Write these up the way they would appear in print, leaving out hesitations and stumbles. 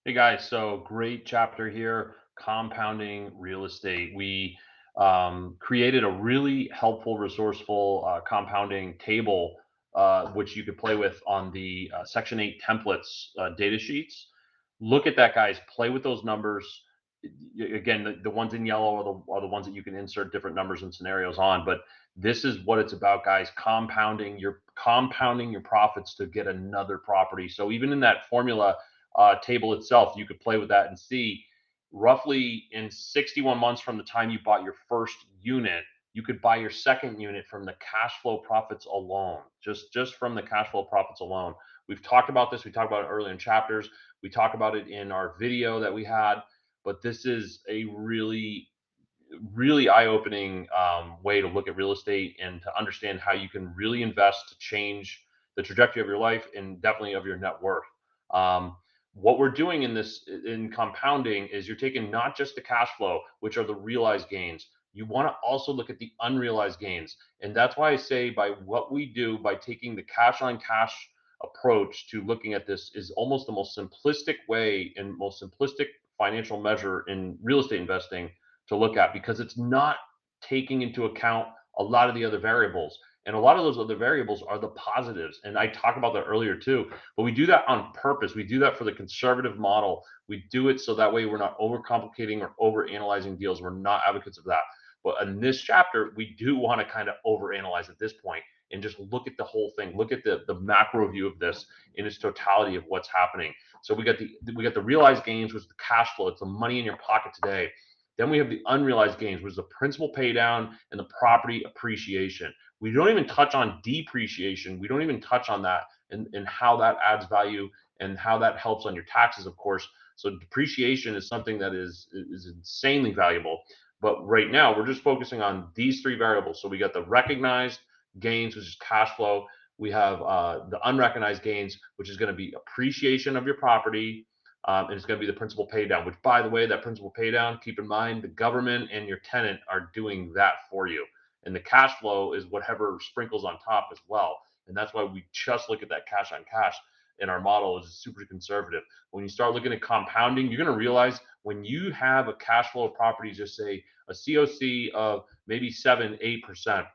Hey guys, so great chapter here, compounding real estate. We created a really helpful, resourceful compounding table, which you could play with on the Section 8 templates data sheets. Look at that, guys. Play with those numbers. Again, the ones in yellow are the ones that you can insert different numbers and scenarios on. But this is what it's about, guys. Compounding your profits to get another property. So even in that formula table itself, you could play with that and see roughly in 61 months from the time you bought your first unit, you could buy your second unit from the cash flow profits alone, just from the cash flow profits alone. We've talked about this. We talked about it earlier in chapters. We talk about it in our video that we had, but this is a really eye-opening way to look at real estate and to understand how you can really invest to change the trajectory of your life and definitely of your net worth. Um, what we're doing in compounding is you're taking not just the cash flow, which are the realized gains. You want to also look at the unrealized gains, and that's why I say by what we do by taking the cash on cash approach to looking at this is almost the most simplistic way and most simplistic financial measure in real estate investing to look at because it's not taking into account a lot of the other variables. And a lot of those other variables are the positives. And I talked about that earlier too. But we do that on purpose. We do that for the conservative model. We do it so that way we're not overcomplicating or overanalyzing deals. We're not advocates of that. But in this chapter, we do want to kind of overanalyze at this point and just look at the whole thing. Look at the macro view of this in its totality of what's happening. So we got the realized gains, which is the cash flow. It's the money in your pocket today. Then we have the unrealized gains, which is the principal pay down and the property appreciation. We don't even touch on depreciation. We don't even touch on that and how that adds value and how that helps on your taxes, of course. So depreciation is something that is insanely valuable. But right now, we're just focusing on these three variables. So we got the recognized gains, which is cash flow. We have the unrecognized gains, which is going to be appreciation of your property, and it's going to be the principal pay down, which, by the way, that principal pay down, keep in mind the government and your tenant are doing that for you. And the cash flow is whatever sprinkles on top as well. And that's why we just look at that cash on cash. And our model is super conservative. When you start looking at compounding, you're going to realize when you have a cash flow of properties, just say a COC of maybe 7, 8%,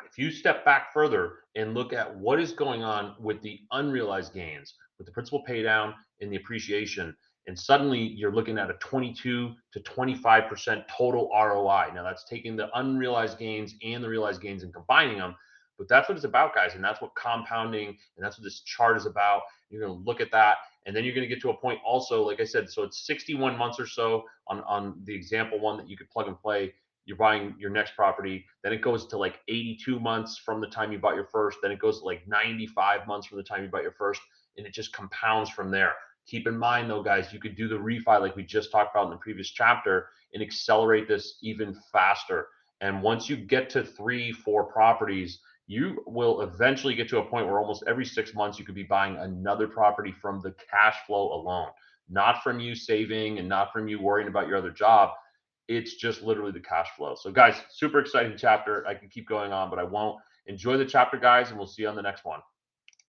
if you step back further and look at what is going on with the unrealized gains, with the principal pay down and the appreciation, and suddenly you're looking at a 22 to 25% total ROI. Now that's taking the unrealized gains and the realized gains and combining them. But that's what it's about, guys. And that's what compounding and that's what this chart is about. You're going to look at that. And then you're going to get to a point also, like I said, so it's 61 months or so on the example one that you could plug and play. You're buying your next property, then it goes to like 82 months from the time you bought your first, then it goes to like 95 months from the time you bought your first, and it just compounds from there. Keep in mind though, guys, you could do the refi like we just talked about in the previous chapter and accelerate this even faster. And once you get to 3, 4 properties, you will eventually get to a point where almost every 6 months you could be buying another property from the cash flow alone, not from you saving and not from you worrying about your other job. It's just literally the cash flow. So, guys, super exciting chapter. I can keep going on, but I won't. Enjoy the chapter, guys, and we'll see you on the next one.